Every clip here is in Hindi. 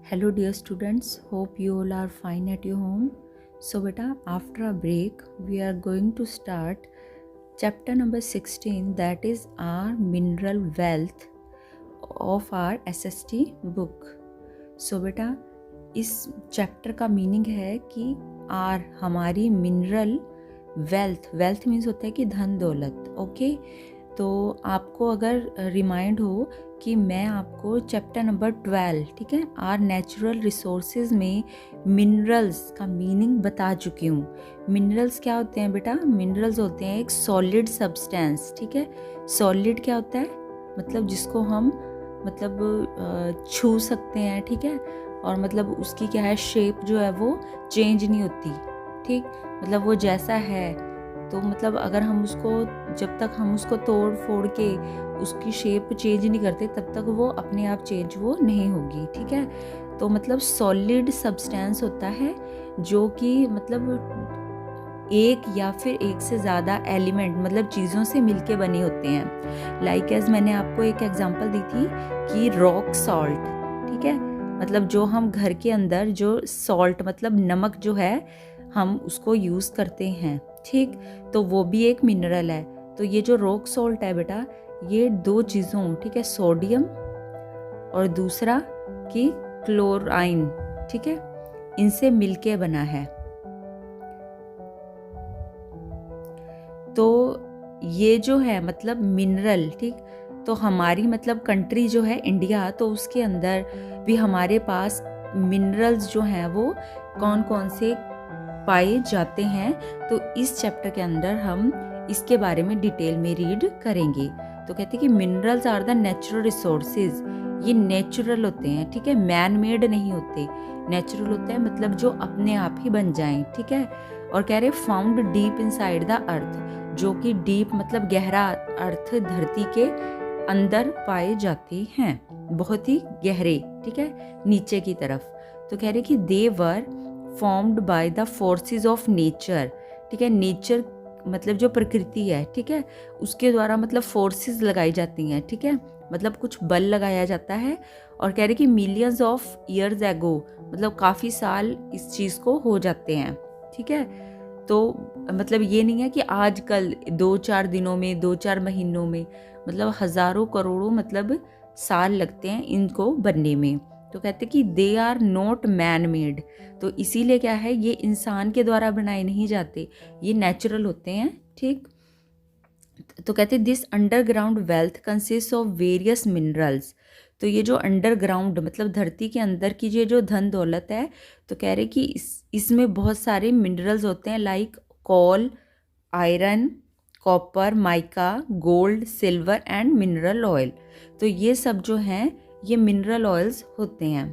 Hello dear students, hope you all are fine at your home. So beta, after a break we are going to start chapter number 16, that is our mineral wealth of our SST book. So beta, इस चैप्टर का मीनिंग है कि आर हमारी मिनरल वेल्थ मीन्स होता है कि धन दौलत. ओके, तो आपको अगर रिमाइंड हो कि मैं आपको चैप्टर नंबर 12, ठीक है, आर नेचुरल रिसोर्सेज में मिनरल्स का मीनिंग बता चुकी हूँ. मिनरल्स क्या होते हैं बेटा? मिनरल्स होते हैं एक सॉलिड सब्सटेंस. ठीक है, सॉलिड क्या होता है? मतलब जिसको हम छू सकते हैं. ठीक है, और मतलब उसकी क्या है, शेप जो है वो चेंज नहीं होती. ठीक, मतलब वो जैसा है, तो मतलब अगर हम उसको, जब तक हम उसको तोड़ फोड़ के उसकी शेप चेंज नहीं करते तब तक वो अपने आप चेंज वो नहीं होगी. ठीक है, तो मतलब सॉलिड सब्सटेंस होता है जो कि मतलब एक या फिर एक से ज़्यादा एलिमेंट मतलब चीज़ों से मिलके बने होते हैं. लाइक एज मैंने आपको एक एग्जांपल दी थी कि रॉक सॉल्ट. ठीक है, मतलब जो हम घर के अंदर जो सॉल्ट मतलब नमक जो है हम उसको यूज़ करते हैं. ठीक, तो वो भी एक मिनरल है. तो ये जो रॉक सॉल्ट है बेटा, ये दो चीज़ों, ठीक है, सोडियम और दूसरा कि क्लोराइन, ठीक है, इनसे मिलके बना है. तो ये जो है मतलब मिनरल, ठीक, तो हमारी मतलब कंट्री जो है इंडिया, तो उसके अंदर भी हमारे पास मिनरल्स जो हैं वो कौन कौन से पाए जाते हैं. तो इस चैप्टर के अंदर हम इसके बारे में डिटेल में रीड करेंगे. तो कहते हैं कि minerals are the natural resources. ये नेचुरल होते हैं, ठीक है, मैन मेड नहीं होते, नेचुरल होते हैं, मतलब जो अपने आप ही बन जाएं. ठीक है, और कह रहे found deep inside the earth, जो कि डीप मतलब गहरा अर्थ धरती के अंदर पाए जाते हैं, बहुत ही गहरे. ठीक है, नीचे की तरफ. तो कह रहे कि they were formed by the forces of nature. ठीक है, नेचर मतलब जो प्रकृति है, ठीक है, उसके द्वारा मतलब फोर्सेस लगाई जाती हैं. ठीक है, मतलब कुछ बल लगाया जाता है. और कह रहे कि मिलियंस ऑफ ईयर्स एगो, मतलब काफ़ी साल इस चीज़ को हो जाते हैं. ठीक है, तो मतलब ये नहीं है कि आजकल 2-4 दिनों में, 2-4 महीनों में, मतलब हज़ारों करोड़ों मतलब साल लगते हैं इनको बनने में. तो कहते हैं कि they are not man made. तो इसीलिए क्या है, ये इंसान के द्वारा बनाए नहीं जाते, ये नेचुरल होते हैं. ठीक, तो कहते हैं this underground wealth consist of various minerals. तो ये जो अंडरग्राउंड मतलब धरती के अंदर की ये जो धन दौलत है, तो कह रहे कि इसमें बहुत सारे मिनरल्स होते हैं, like coal, iron, copper, mica, gold, silver and mineral oil. तो ये सब जो हैं ये मिनरल ऑयल्स होते हैं.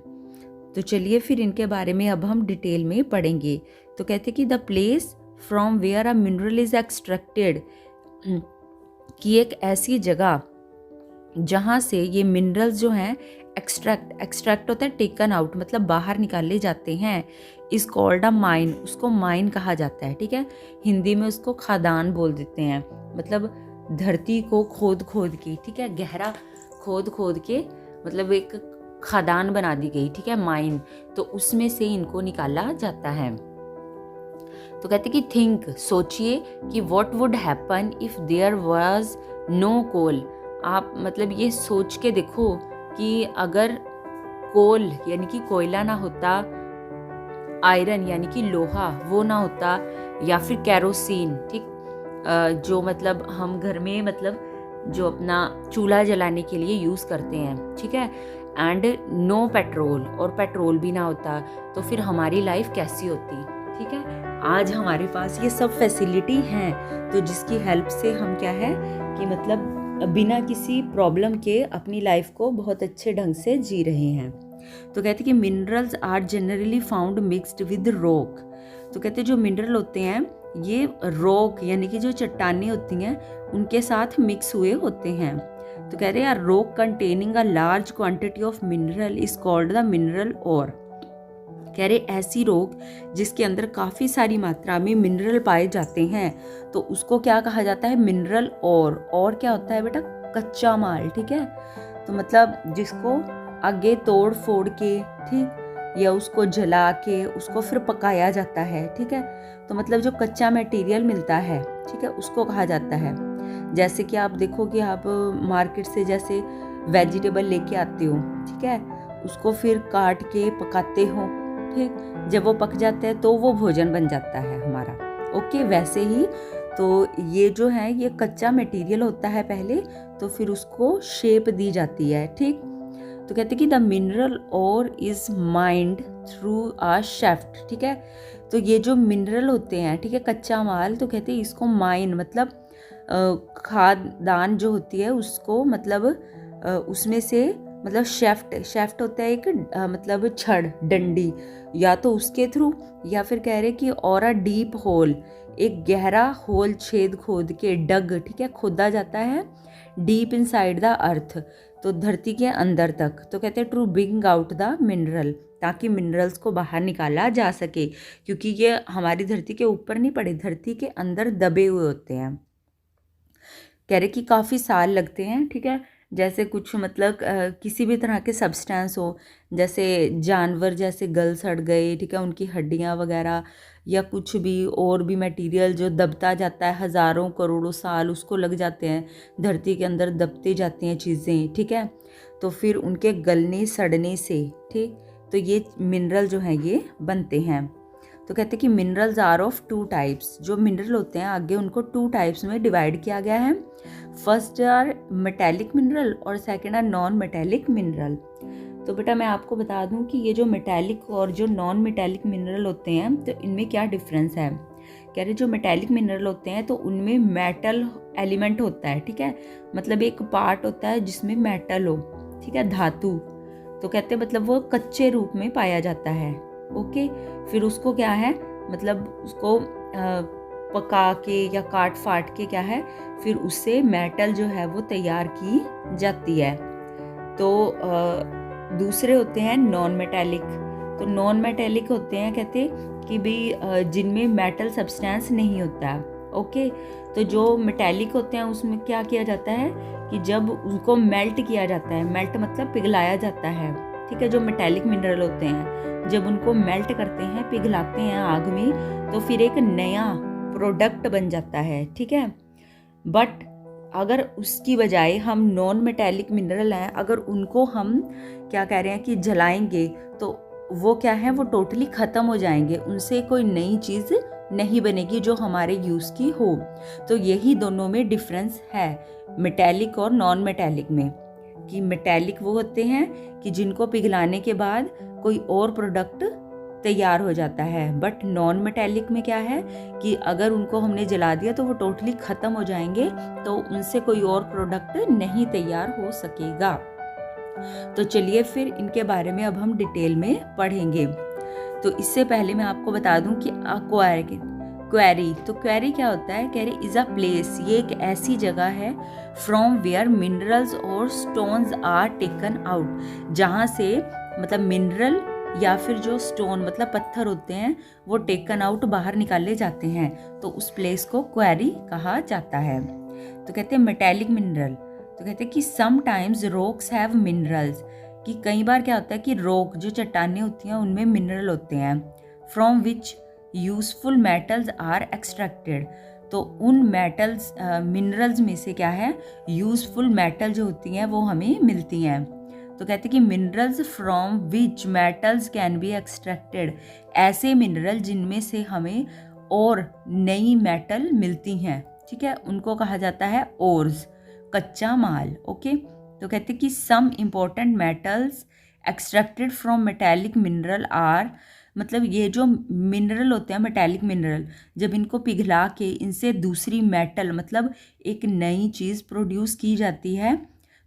तो चलिए फिर इनके बारे में अब हम डिटेल में पढ़ेंगे. तो कहते हैं कि the place from where a mineral is extracted, कि एक ऐसी जगह जहाँ से ये मिनरल्स जो हैं एक्सट्रैक्ट होता है, टेकन आउट मतलब बाहर निकाले जाते हैं, इज कॉल्ड अ माइन. उसको माइन कहा जाता है. ठीक है, हिंदी में उसको खदान बोल देते हैं. मतलब धरती को खोद खोद के, ठीक है, गहरा खोद खोद के मतलब एक खदान बना दी गई. ठीक है, माइन, तो उसमें से इनको निकाला जाता है. तो कहते कि थिंक, सोचिए कि what would happen if there was no coal. आप मतलब ये सोच के देखो कि अगर कोल यानी कि कोयला ना होता, आयरन यानी कि लोहा वो ना होता, या फिर कैरोसिन, ठीक, जो मतलब हम घर में मतलब जो अपना चूल्हा जलाने के लिए यूज़ करते हैं. ठीक है, एंड नो पेट्रोल, और पेट्रोल भी ना होता, तो फिर हमारी लाइफ कैसी होती. ठीक है, आज हमारे पास ये सब फैसिलिटी हैं, तो जिसकी हेल्प से हम क्या है कि मतलब बिना किसी प्रॉब्लम के अपनी लाइफ को बहुत अच्छे ढंग से जी रहे हैं. तो कहते हैं कि minerals are generally found mixed with rock. तो कहते हैं जो मिनरल होते हैं ये रॉक यानी कि जो चट्टानें होती हैं उनके साथ मिक्स हुए होते हैं. तो कह रहे हैं rock containing a large quantity of mineral is called the mineral ore. कह रहे ऐसी रॉक जिसके अंदर काफ़ी सारी मात्रा में मिनरल पाए जाते हैं, तो उसको क्या कहा जाता है, मिनरल ओर. और क्या होता है बेटा, कच्चा माल. ठीक है, तो मतलब जिसको आगे तोड़ फोड़ के, ठीक, या उसको जला के उसको फिर पकाया जाता है, ठीक है। तो मतलब जो कच्चा मटेरियल मिलता है, ठीक है, उसको कहा जाता है। जैसे कि आप देखो कि आप मार्केट से जैसे वेजिटेबल लेके आते हो, ठीक है, उसको फिर काट के पकाते हो, ठीक, जब वो पक जाता है तो वो भोजन बन जाता है हमारा। ओके, वैसे ही तो ये जो है ये कच्चा मटेरियल होता है पहले, तो फिर उसको शेप दी जाती है, ठीक। तो कहते हैं कि the mineral ore is mined through a shaft, ठीक है। तो ये जो मिनरल होते हैं, ठीक है, कच्चा माल, तो कहते हैं इसको माइन मतलब खादान जो होती है उसको मतलब उसमें से मतलब शेफ्ट होता है एक मतलब छड़ डंडी, या तो उसके थ्रू, या फिर कह रहे कि और अ डीप होल, एक गहरा होल छेद खोद के डग, ठीक है, खोदा जाता है डीप इनसाइड द अर्थ, तो धरती के अंदर तक। तो कहते हैं to bring out the mineral, ताकि मिनरल्स को बाहर निकाला जा सके, क्योंकि ये हमारी धरती के ऊपर नहीं पड़े, धरती के अंदर दबे हुए होते हैं। कह रहे कि काफ़ी साल लगते हैं, ठीक है। जैसे कुछ मतलब किसी भी तरह के सब्सटेंस हो, जैसे जानवर जैसे गल सड़ गए, ठीक है, उनकी हड्डियाँ वगैरह, या कुछ भी और भी मटेरियल जो दबता जाता है, हज़ारों करोड़ों साल उसको लग जाते हैं, धरती के अंदर दबते जाती हैं चीज़ें, ठीक है। तो फिर उनके गलने सड़ने से, ठीक, तो ये मिनरल जो हैं ये बनते हैं। तो कहते हैं कि minerals are of two types, जो मिनरल होते हैं आगे उनको टू टाइप्स में डिवाइड किया गया है। फर्स्ट आर मेटेलिक मिनरल और second are non metallic mineral. तो बेटा मैं आपको बता दूं कि ये जो मेटेलिक और जो नॉन मेटेलिक मिनरल होते हैं तो इनमें क्या डिफरेंस है। कह रहे जो मेटेलिक मिनरल होते हैं तो उनमें मेटल एलिमेंट होता है, ठीक है, मतलब एक पार्ट होता है जिसमें मेटल हो, ठीक है, धातु। तो कहते हैं मतलब वो कच्चे रूप में पाया जाता है। ओके, फिर उसको क्या है मतलब उसको पका के या काट फाट के क्या है फिर उससे मेटल जो है वो तैयार की जाती है। तो दूसरे होते हैं नॉन मेटेलिक। तो नॉन मेटेलिक होते हैं कहते कि भी जिनमें मेटल सब्सटेंस नहीं होता है। ओके, तो जो मेटेलिक होते हैं उसमें क्या किया जाता है कि जब उनको मेल्ट किया जाता है, मेल्ट मतलब पिघलाया जाता है, ठीक है। जो मेटेलिक मिनरल होते हैं जब उनको मेल्ट करते हैं, पिघलाते हैं आग में, तो फिर एक नया प्रोडक्ट बन जाता है, ठीक है। बट अगर उसकी बजाय हम नॉन मेटेलिक मिनरल हैं, अगर उनको हम क्या कह रहे हैं कि जलाएंगे तो वो क्या है वो टोटली ख़त्म हो जाएंगे, उनसे कोई नई चीज़ नहीं बनेगी जो हमारे यूज़ की हो। तो यही दोनों में डिफरेंस है मेटेलिक और नॉन मेटेलिक में, कि मेटेलिक वो होते हैं कि जिनको पिघलाने के बाद कोई और प्रोडक्ट तैयार हो जाता है, बट नॉन मेटेलिक में क्या है कि अगर उनको हमने जला दिया तो वो टोटली ख़त्म हो जाएंगे, तो उनसे कोई और प्रोडक्ट नहीं तैयार हो सकेगा। तो चलिए फिर इनके बारे में अब हम डिटेल में पढ़ेंगे। तो इससे पहले मैं आपको बता दूं कि क्वेरी, तो क्वेरी क्या होता है। क्वेरी इज अ प्लेस, ये एक ऐसी जगह है फ्रॉम वेयर मिनरल्स और स्टोन्स आर टेकन आउट, जहाँ से मतलब मिनरल या फिर जो स्टोन मतलब पत्थर होते हैं वो टेकन आउट बाहर निकाले जाते हैं, तो उस प्लेस को क्वेरी कहा जाता है। तो कहते हैं मेटेलिक मिनरल, तो कहते हैं कि समटाइम्स रॉक्स हैव मिनरल्स, कि कई बार क्या होता है कि रॉक जो चट्टानें होती हैं उनमें मिनरल होते हैं, from which useful metals are extracted, तो उन मेटल्स मिनरल्स में से क्या है यूजफुल मेटल जो होती हैं वो हमें मिलती हैं। तो कहते हैं कि minerals from which metals can be extracted, ऐसे मिनरल जिनमें से हमें और नई मेटल मिलती हैं, ठीक है, उनको कहा जाता है ओर्स, कच्चा माल। ओके, तो कहते हैं कि some important metals extracted from metallic mineral are, मतलब ये जो मिनरल होते हैं मेटेलिक मिनरल, जब इनको पिघला के इनसे दूसरी मेटल मतलब एक नई चीज़ प्रोड्यूस की जाती है,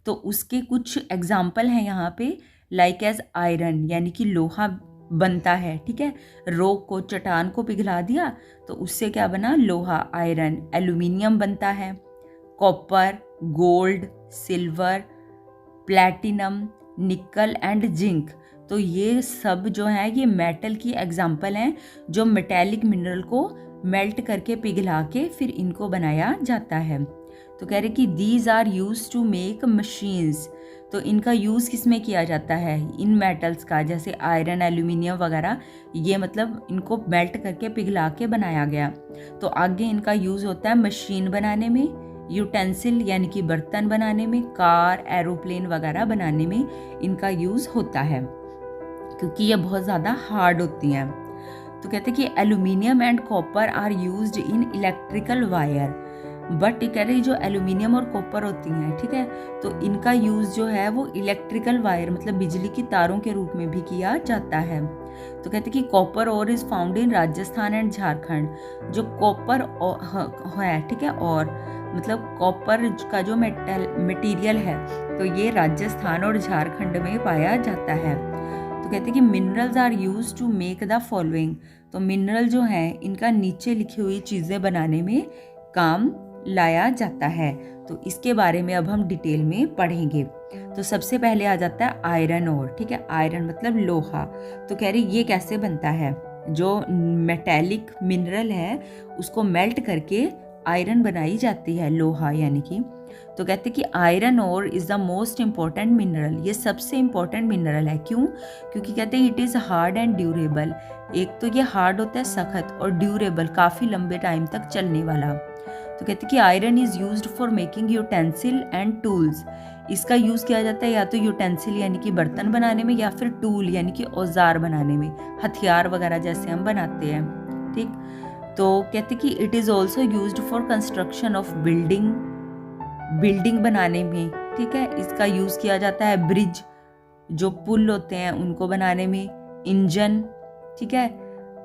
तो उसके कुछ एग्जाम्पल हैं यहाँ पे, लाइक एज आयरन, यानी कि लोहा बनता है, ठीक है, रॉक को चट्टान को पिघला दिया तो उससे क्या बना लोहा, आयरन। एल्यूमिनियम बनता है, कॉपर, गोल्ड, सिल्वर, प्लैटिनम, निकल एंड जिंक, तो ये सब जो है ये मेटल की एग्जाम्पल हैं जो मेटेलिक मिनरल को मेल्ट करके पिघला के फिर इनको बनाया जाता है। तो कह रहे कि these are use to make machines, तो इनका यूज़ किस में किया जाता है, इन मेटल्स का, जैसे आयरन, एल्यूमिनियम वगैरह, ये मतलब इनको मेल्ट करके पिघला के बनाया गया। तो आगे इनका यूज़ होता है मशीन बनाने में, यूटेंसिल यानी कि बर्तन बनाने में, कार, एरोप्लेन वगैरह बनाने में इनका यूज़ होता है, क्योंकि ये बहुत ज़्यादा हार्ड होती हैं। तो कहते हैं कि aluminium and copper are used in electrical wire, but कह रही जो एल्यूमिनियम और कॉपर होती हैं, ठीक है, तो इनका यूज़ जो है वो इलेक्ट्रिकल वायर मतलब बिजली की तारों के रूप में भी किया जाता है। तो कहते हैं कि कॉपर और is found in Rajasthan and Jharkhand. जो कॉपर है, ठीक है, और मतलब कॉपर का जो मटेरियल है तो ये राजस्थान और झारखंड में पाया जाता है। तो कहते हैं कि minerals are use to make the following. तो मिनरल जो है इनका नीचे लिखी हुई चीज़ें बनाने में काम लाया जाता है। तो इसके बारे में अब हम डिटेल में पढ़ेंगे। तो सबसे पहले आ जाता है आयरन ओर, ठीक है, आयरन मतलब लोहा। तो कह रही ये कैसे बनता है, जो मेटेलिक मिनरल है उसको मेल्ट करके आयरन बनाई जाती है, लोहा यानी कि। तो कहते हैं कि iron ore is the most important mineral, ये सबसे इम्पॉर्टेंट मिनरल है। क्यों? क्योंकि कहते हैं it is hard and durable. एक तो ये हार्ड होता है, सख्त, और ड्यूरेबल काफ़ी लंबे टाइम तक चलने वाला। तो कहते हैं कि iron is used for making utensil and tools. इसका यूज़ किया जाता है या तो यूटेंसिल यानी कि बर्तन बनाने में, या फिर टूल यानी कि औजार बनाने में, हथियार वगैरह जैसे हम बनाते हैं, ठीक। तो कहते हैं कि it is also used for construction of building बनाने में, ठीक है, इसका यूज़ किया जाता है। ब्रिज, जो पुल होते हैं उनको बनाने में, इंजन, ठीक है,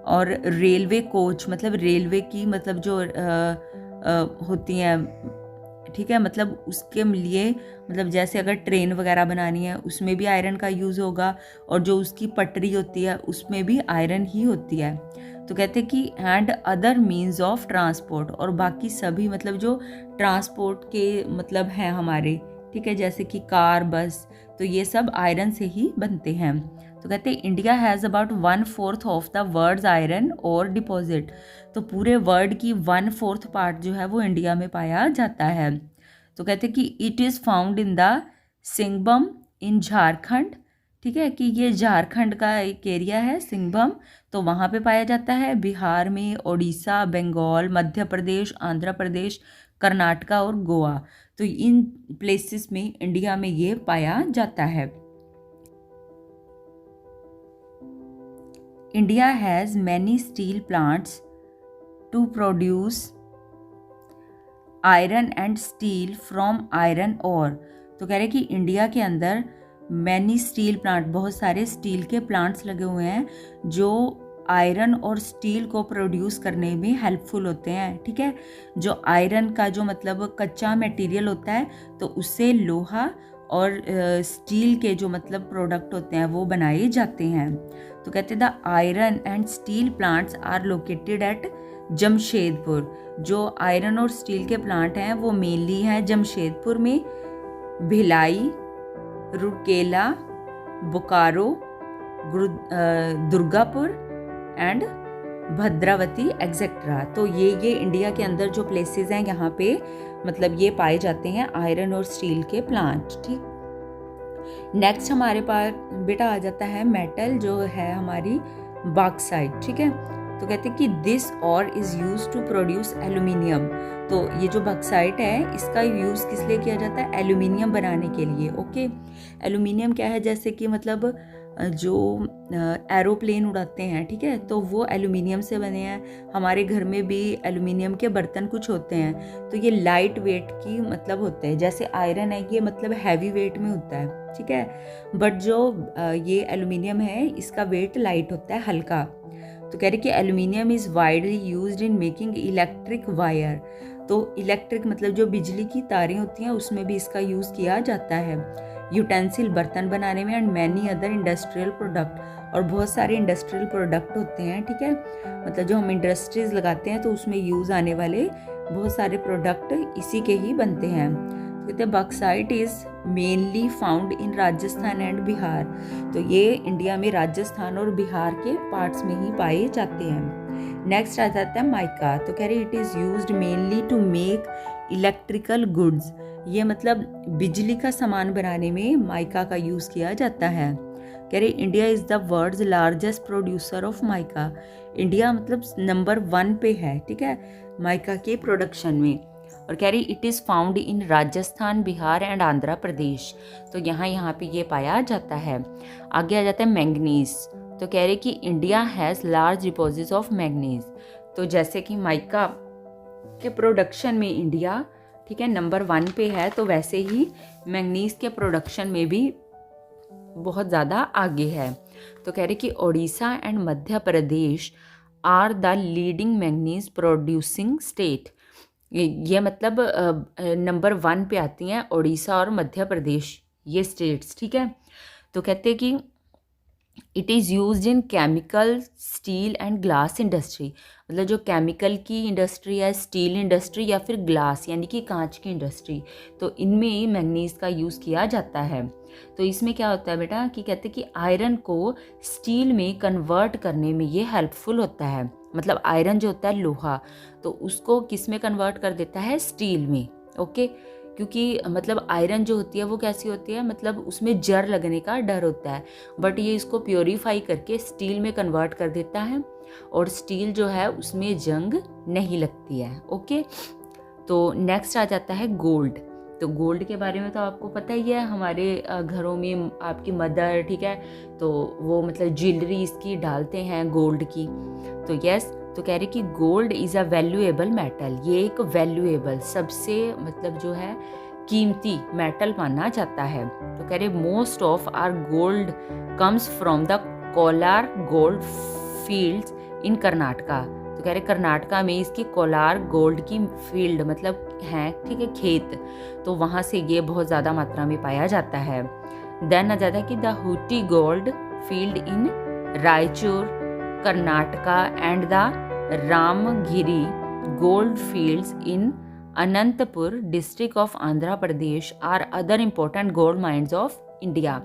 और रेलवे कोच मतलब रेलवे की मतलब जो होती हैं, ठीक है, मतलब उसके लिए मतलब जैसे अगर ट्रेन वगैरह बनानी है उसमें भी आयरन का यूज़ होगा, और जो उसकी पटरी होती है उसमें भी आयरन ही होती है। तो कहते हैं कि and other means of transport, और बाकी सभी मतलब जो ट्रांसपोर्ट के मतलब हैं हमारे, ठीक है, जैसे कि कार, बस, तो ये सब आयरन से ही बनते हैं। तो कहते हैं India has about 1/4 of the world's iron ore deposit. तो पूरे वर्ल्ड की 1/4 पार्ट जो है वो इंडिया में पाया जाता है। तो कहते हैं कि it is found in the सिंगबम इन झारखंड, ठीक है, कि ये झारखंड का एक एरिया है सिंगबम, तो वहाँ पे पाया जाता है। बिहार में, उड़ीसा, बंगाल, मध्य प्रदेश, आंध्र प्रदेश, कर्नाटका और गोवा, तो इन प्लेसेस में इंडिया में ये पाया जाता है। India has many steel plants to produce iron and steel from iron ore. तो कह रहे कि इंडिया के अंदर मैनी स्टील प्लांट, बहुत सारे स्टील के प्लांट्स लगे हुए हैं जो आयरन और स्टील को प्रोड्यूस करने में हेल्पफुल होते हैं, ठीक है। जो आयरन का जो मतलब कच्चा मटेरियल होता है तो उससे लोहा और स्टील के जो मतलब प्रोडक्ट होते हैं वो बनाए जाते हैं। तो कहते हैं the iron and steel plants are located at Jamshedpur. जो आयरन और स्टील के प्लांट हैं वो मेनली हैं जमशेदपुर में, भिलाई, रूरकेला, बोकारो, दुर्गापुर एंड भद्रावती एक्सेट्रा। तो ये इंडिया के अंदर जो प्लेसेस हैं यहाँ पे मतलब ये पाए जाते हैं आयरन और स्टील के प्लांट, ठीक। नेक्स्ट हमारे पास बेटा आ जाता है मेटल, जो है हमारी बॉक्साइट, ठीक है। तो कहते हैं कि this ore is use to produce aluminium. तो ये जो बॉक्साइट है इसका यूज़ किस लिए किया जाता है, एल्यूमिनियम बनाने के लिए, ओके। एल्यूमिनियम क्या है, जैसे कि मतलब जो एरोप्लेन उड़ाते हैं, ठीक है, तो वो एल्यूमिनियम से बने हैं। हमारे घर में भी एल्यूमिनियम के बर्तन कुछ होते हैं, तो ये लाइट वेट की मतलब होते हैं। जैसे आयरन है ये मतलब हैवी वेट में होता है, ठीक है, बट जो ये एल्यूमिनियम है इसका वेट लाइट होता है, हल्का। तो कह रहे कि aluminium is widely used in making electric wire. तो इलेक्ट्रिक मतलब जो बिजली की तारें होती हैं उसमें भी इसका यूज़ किया जाता है। यूटेंसिल बर्तन बनाने में, and many other industrial product, और बहुत सारे इंडस्ट्रियल प्रोडक्ट होते हैं, ठीक है, मतलब जो हम इंडस्ट्रीज लगाते हैं तो उसमें यूज़ आने वाले बहुत सारे प्रोडक्ट इसी के ही बनते हैं। कहते हैं bauxite is mainly found in Rajasthan and Bihar. तो ये इंडिया में राजस्थान और बिहार के पार्ट्स में ही पाए जाते हैं। नेक्स्ट आ जाता है माइका। तो कह रहे it is used mainly to make electrical goods. ये मतलब बिजली का सामान बनाने में माइका का यूज़ किया जाता है। कह रहे India is the world's largest producer of mica. India मतलब नंबर 1 पे है, ठीक है, माइका के प्रोडक्शन में। और कह रही it is found in Rajasthan, Bihar and Andhra Pradesh. तो यहाँ पे ये पाया जाता है। आगे आ जाता है मैंगनीज। तो कह रहे कि India has large deposits of manganese. तो जैसे कि माइका के प्रोडक्शन में इंडिया, ठीक है, नंबर 1 पे है, तो वैसे ही मैंगनीज के प्रोडक्शन में भी बहुत ज़्यादा आगे है। तो कह रहे कि Odisha and Madhya Pradesh are the leading manganese producing state. ये मतलब नंबर 1 पे आती हैं ओडिशा और मध्य प्रदेश, ये स्टेट्स, ठीक है। तो कहते हैं कि it is used in chemical, steel and glass industry. मतलब जो केमिकल की इंडस्ट्री है, स्टील इंडस्ट्री या फिर ग्लास यानी कि कांच की इंडस्ट्री, तो इनमें मैंगनीज का यूज़ किया जाता है। तो इसमें क्या होता है बेटा कि कहते हैं कि आयरन को स्टील में कन्वर्ट करने में ये हेल्पफुल होता है। मतलब आयरन जो होता है लोहा, तो उसको किस में कन्वर्ट कर देता है, स्टील में। ओके, क्योंकि मतलब आयरन जो होती है वो कैसी होती है, मतलब उसमें जर लगने का डर होता है, बट ये इसको प्योरीफाई करके स्टील में कन्वर्ट कर देता है और स्टील जो है उसमें जंग नहीं लगती है। ओके, तो नेक्स्ट आ जाता है गोल्ड। तो गोल्ड के बारे में तो आपको पता ही है, हमारे घरों में आपकी मदर, ठीक है, तो वो मतलब ज्वेलरी इसकी डालते हैं गोल्ड की। तो यस, तो कह रहे कि gold is a valuable metal. ये एक वैल्यूएबल, सबसे मतलब जो है कीमती मेटल माना जाता है। तो कह रहे most of our gold comes from the Kolar gold fields in Karnataka. तो कह रहे कर्नाटका में इसकी कोलार गोल्ड की फील्ड मतलब हैं, ठीक है, खेत, तो वहाँ से ये बहुत ज़्यादा मात्रा में पाया जाता है। देन आ जाता है कि the Hutti gold field in Raichur Karnataka and the Ramagiri gold fields in Anantapur district of Andhra Pradesh are other important gold mines of India.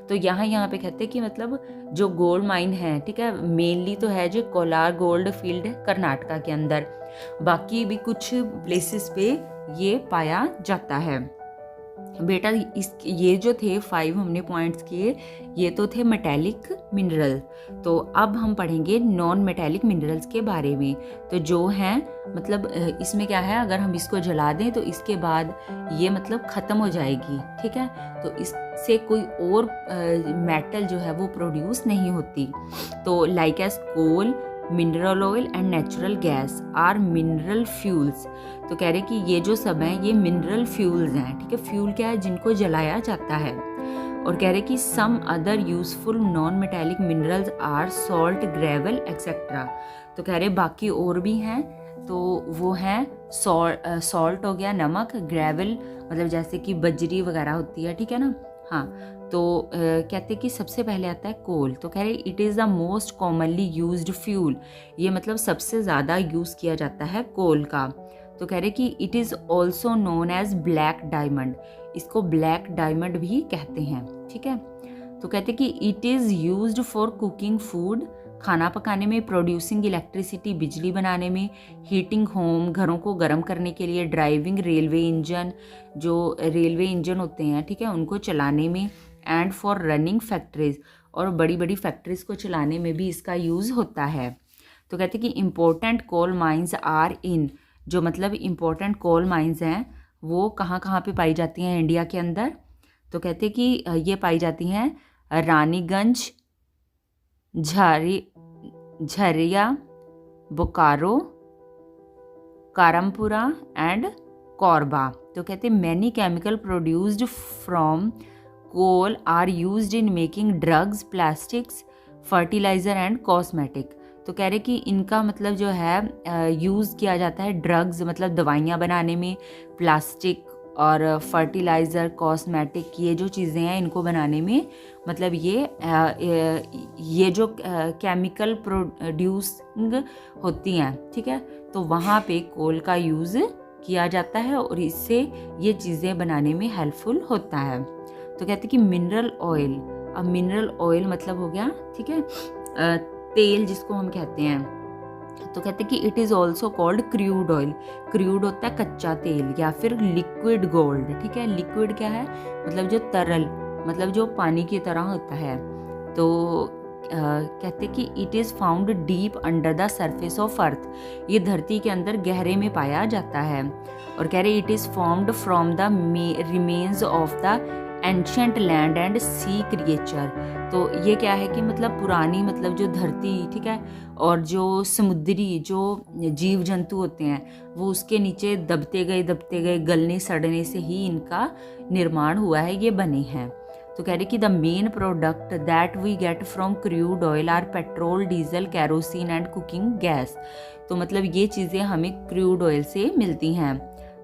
तो यहाँ पे कहते हैं कि मतलब जो गोल्ड माइन है, ठीक है, मेनली तो है जो कोलार गोल्ड फील्ड कर्नाटका के अंदर, बाकी भी कुछ प्लेसेस पे ये पाया जाता है। बेटा ये जो थे 5 हमने पॉइंट्स किए, ये तो थे मेटेलिक मिनरल। तो अब हम पढ़ेंगे नॉन मेटेलिक मिनरल्स के बारे में। तो जो हैं मतलब इसमें क्या है, अगर हम इसको जला दें तो इसके बाद ये मतलब ख़त्म हो जाएगी, ठीक है, तो इससे कोई और मेटल जो है वो प्रोड्यूस नहीं होती। तो like as coal, mineral oil and natural gas are mineral fuels. तो कह रहे कि ये जो सब हैं ये मिनरल फ्यूल्स हैं, ठीक है, फ्यूल क्या है, जिनको जलाया जाता है। और कह रहे कि some other useful non metallic minerals are salt, gravel etcetera. तो कह रहे बाकी और भी हैं, तो वो हैं सॉल्ट हो गया नमक, ग्रेवल मतलब जैसे कि बजरी वगैरह होती है, ठीक है ना। हाँ, तो कहते कि सबसे पहले आता है कोल। तो कह रहे it is the most commonly used fuel. ये मतलब सबसे ज़्यादा यूज़ किया जाता है कोल का। तो कह रहे कि it is also known as black diamond. इसको ब्लैक डायमंड भी कहते हैं, ठीक है। तो कहते कि it is used for cooking food, खाना पकाने में, प्रोड्यूसिंग इलेक्ट्रिसिटी, बिजली बनाने में, हीटिंग होम, घरों को गर्म करने के लिए, ड्राइविंग रेलवे इंजन, जो रेलवे इंजन होते हैं, ठीक है, उनको चलाने में, एंड फॉर रनिंग फैक्ट्रीज, और बड़ी बड़ी फैक्ट्रीज को चलाने में भी इसका यूज़ होता है। तो कहते कि important coal mines are in, जो मतलब इम्पोर्टेंट कोल माइंस हैं वो कहाँ कहाँ पे पाई जाती हैं इंडिया के अंदर। तो कहते कि ये पाई जाती हैं रानीगंज, झरिया, बोकारो, कारमपुरा एंड कोरबा। तो कहते many chemical produced from coal are used in making drugs, plastics, fertiliser and cosmetic. तो कह रहे कि इनका मतलब जो है यूज़ किया जाता है ड्रग्स मतलब दवाइयाँ बनाने में, प्लास्टिक और फर्टिलाइज़र, कॉस्मेटिक, ये जो चीज़ें हैं इनको बनाने में, मतलब ये जो केमिकल प्रोड्यूसिंग होती हैं, ठीक है, तो वहाँ पे कोल का यूज़ किया जाता है और इससे ये चीज़ें बनाने में हेल्पफुल होता है। तो कहते कि मिनरल ऑयल, अब मिनरल ऑयल मतलब हो गया, ठीक है, तेल जिसको हम कहते हैं, तो कहते हैं कि it is also called crude oil. Crude होता है कच्चा तेल या फिर लिक्विड गोल्ड, ठीक है। लिक्विड क्या है, मतलब जो तरल, मतलब जो पानी की तरह होता है। तो कहते कि it is found deep under the surface of earth, ये धरती के अंदर गहरे में पाया जाता है। और कह रहे it is formed from the remains of the ancient land and sea creature. तो ये क्या है कि मतलब पुरानी, मतलब जो धरती, ठीक है, और जो समुद्री जो जीव जंतु होते हैं वो उसके नीचे दबते गए गलने सड़ने से ही इनका निर्माण हुआ है, ये बने हैं। तो कह रहे कि the main product that we get from crude oil are petrol, diesel, kerosene and cooking gas. तो मतलब ये चीज़ें हमें क्रूड ऑयल से मिलती हैं।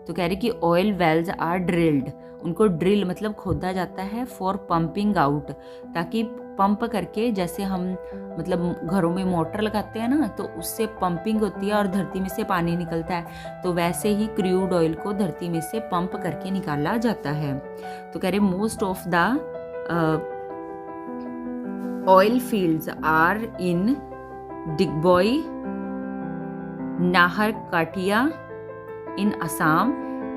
तो कह रहे कि ऑयल वेल्स आर ड्रिल्ड, उनको ड्रिल मतलब खोदा जाता है फॉर पंपिंग आउट, ताकि पंप करके, जैसे हम मतलब घरों में मोटर लगाते हैं ना, तो उससे पंपिंग होती है और धरती में से पानी निकलता है, तो वैसे ही क्रूड ऑयल को धरती में से पंप करके निकाला जाता है। तो कह रहे most of the oil fields are in Digboi, Naharkatia in Assam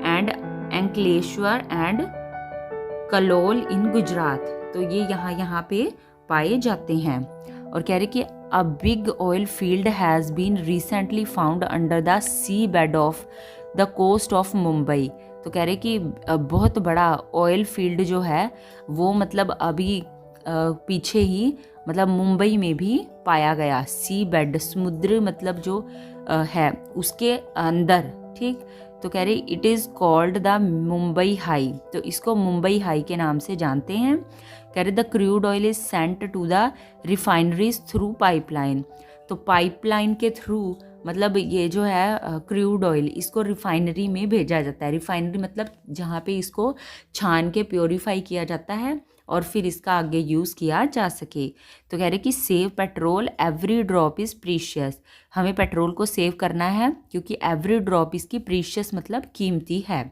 and Ankleshwar and Kalol in Gujarat। तो ये यहाँ पे पाए जाते हैं। और कह रहे कि a big oil field has been recently found under the sea bed of the coast of Mumbai। तो कह रहे कि बहुत बड़ा ऑयल फील्ड जो है वो मतलब अभी पीछे ही मतलब मुंबई में भी पाया गया। सी बेड, समुद्र मतलब जो है उसके अंदर, ठीक। तो कह रहे it is called the Mumbai high, तो इसको मुंबई हाई के नाम से जानते हैं। कह रहे the crude oil is sent to the refineries through pipeline. तो पाइपलाइन के थ्रू मतलब ये जो है क्रूड ऑयल, इसको रिफाइनरी में भेजा जाता है। रिफाइनरी मतलब जहाँ पे इसको छान के प्योरीफाई किया जाता है और फिर इसका आगे यूज़ किया जा सके। तो कह रहे कि save petrol, every drop is precious. हमें पेट्रोल को सेव करना है क्योंकि एवरी ड्रॉप इसकी प्रीशियस मतलब कीमती है।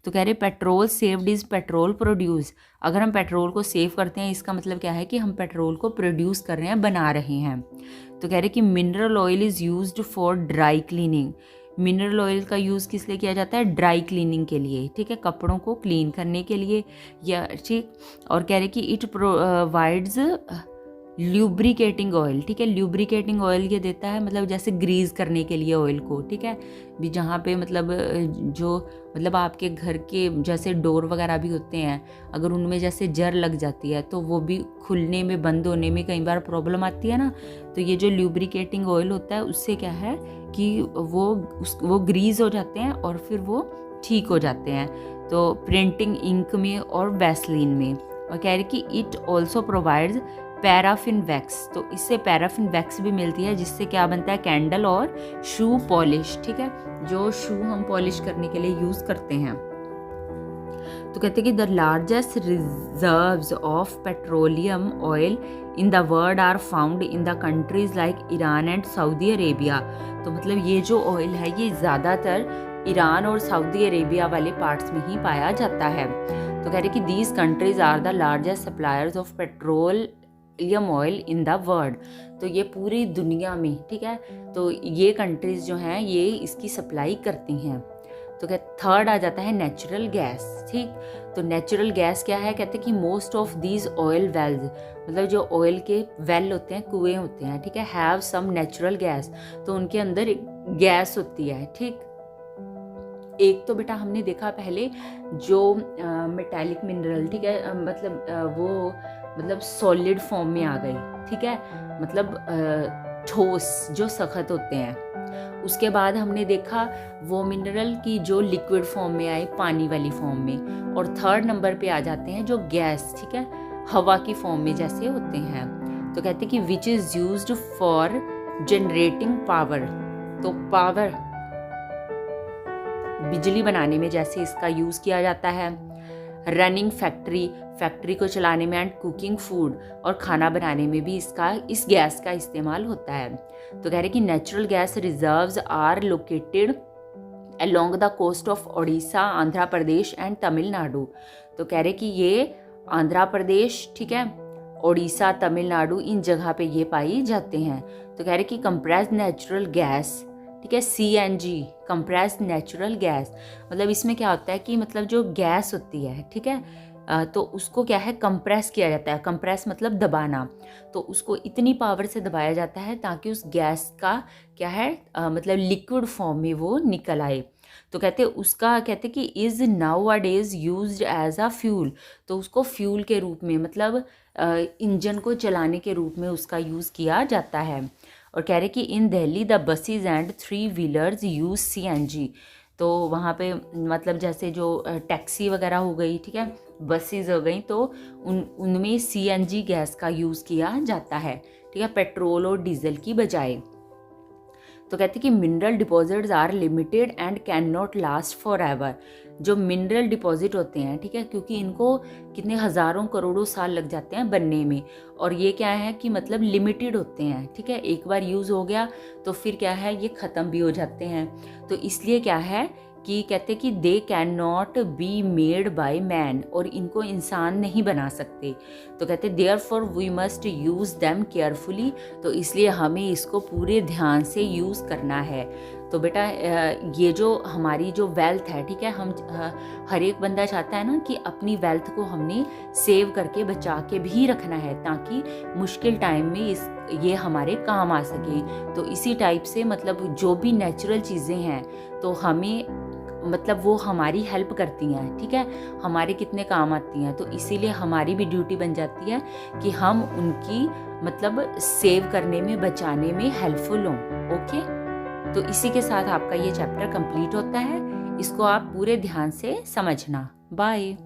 तो कह रहे petrol saved is petrol produce. अगर हम पेट्रोल को सेव करते हैं इसका मतलब क्या है कि हम पेट्रोल को प्रोड्यूस कर रहे हैं, बना रहे हैं। तो कह रहे कि mineral oil is used for dry cleaning. Mineral oil का यूज़ किस लिए किया जाता है? ड्राई क्लीनिंग के लिए, ठीक है, कपड़ों को क्लीन करने के लिए या ठीक। और कह रहे कि इट प्रोवाइड्स ल्यूब्रिकेटिंग ऑयल, ठीक है। ल्यूब्रिकेटिंग ऑयल ये देता है मतलब जैसे ग्रीस करने के लिए ऑयल को, ठीक है, भी जहाँ पे मतलब जो मतलब आपके घर के जैसे डोर वगैरह भी होते हैं, अगर उनमें जैसे जर लग जाती है तो वो भी खुलने में बंद होने में कई बार प्रॉब्लम आती है ना। तो ये जो ल्यूब्रिकेटिंग ऑयल होता है उससे क्या है कि वो ग्रीस हो जाते हैं और फिर वो ठीक हो जाते हैं। तो प्रिंटिंग इंक में और वैसलीन में। और कह रहे कि it also provides paraffin wax. तो इससे पैराफिन वैक्स भी मिलती है जिससे क्या बनता है? कैंडल और शू पॉलिश, ठीक है, जो शू हम पॉलिश करने के लिए यूज करते हैं। तो कहते हैं कि the largest reserves of petroleum oil in the world are found in the countries like Iran and Saudi Arabia. तो मतलब ये जो ऑयल है ये ज़्यादातर ईरान और सऊदी अरेबिया वाले पार्ट्स में ही पाया जाता है। तो कह रहे कि these countries are the largest suppliers of petroleum oil in the world. तो ये पूरी दुनिया में, ठीक है, तो ये कंट्रीज जो हैं ये इसकी सप्लाई करती हैं। तो क्या थर्ड आ जाता है नेचुरल गैस, ठीक। तो नेचुरल गैस क्या है? कहते हैं कि most of these oil wells, मतलब जो ऑयल के वेल होते हैं, कुएं होते हैं, ठीक है, हैव सम नेचुरल गैस। तो उनके अंदर गैस होती है, ठीक। एक तो बेटा हमने देखा पहले जो मेटालिक मिनरल, ठीक है, वो मतलब सॉलिड फॉर्म में आ गई, ठीक है, मतलब ठोस जो सख्त होते हैं। उसके बाद हमने देखा वो मिनरल की जो लिक्विड फॉर्म में आए, पानी वाली फॉर्म में। और थर्ड नंबर पे आ जाते हैं जो गैस, ठीक है, हवा की फॉर्म में जैसे होते हैं। तो कहते हैं कि which is used for generating power. तो पावर बिजली बनाने में जैसे इसका यूज़ किया जाता है। रनिंग फैक्ट्री को चलाने में, एंड कुकिंग फूड, और खाना बनाने में भी इस गैस का इस्तेमाल होता है। तो कह रहे कि natural gas reserves are located along the coast of Odisha, Andhra Pradesh and Tamil Nadu. तो कह रहे कि ये आंध्र प्रदेश, ठीक है, उड़ीसा, तमिलनाडु, इन जगह पे ये पाई जाते हैं। तो कह रहे कि कंप्रेस्ड नेचुरल गैस, ठीक है, CNG, कंप्रेस्ड नेचुरल गैस, मतलब इसमें क्या होता है कि मतलब जो गैस होती है, ठीक है, तो उसको क्या है कंप्रेस किया जाता है। कंप्रेस मतलब दबाना, तो उसको इतनी पावर से दबाया जाता है ताकि उस गैस का क्या है मतलब लिक्विड फॉर्म में वो निकल आए। तो कहते कि is nowadays use as a fuel, तो उसको फ्यूल के रूप में मतलब इंजन को चलाने के रूप में उसका यूज़ किया जाता है। और कह रहे कि in Delhi the buses and 3 wheelers use CNG, तो वहाँ पे मतलब जैसे जो टैक्सी वगैरह हो गई, ठीक है, बसेस हो गई, तो उनमें CNG गैस का यूज़ किया जाता है, ठीक है, पेट्रोल और डीजल की बजाय। तो कहते कि mineral deposits are limited and can not last forever. जो मिनरल डिपॉजिट होते हैं, ठीक है, क्योंकि इनको कितने हज़ारों करोड़ों साल लग जाते हैं बनने में, और ये क्या है कि मतलब लिमिटेड होते हैं, ठीक है, एक बार यूज़ हो गया तो फिर क्या है ये ख़त्म भी हो जाते हैं। तो इसलिए क्या है कि कहते कि they can not be made by man, और इनको इंसान नहीं बना सकते। तो कहते therefore we must use them carefully, तो इसलिए हमें इसको पूरे ध्यान से यूज़ करना है। तो बेटा ये जो हमारी जो वेल्थ है, ठीक है, हम हर एक बंदा चाहता है ना कि अपनी वेल्थ को हमने सेव करके बचा के भी रखना है ताकि मुश्किल टाइम में ये हमारे काम आ सके। तो इसी टाइप से मतलब जो भी नेचुरल चीज़ें हैं तो हमें मतलब वो हमारी हेल्प करती हैं, ठीक है, हमारे कितने काम आती हैं। तो इसीलिए हमारी भी ड्यूटी बन जाती है कि हम उनकी मतलब सेव करने में, बचाने में हेल्पफुल हों। ओके, तो इसी के साथ आपका ये चैप्टर कंप्लीट होता है। इसको आप पूरे ध्यान से समझना। बाय।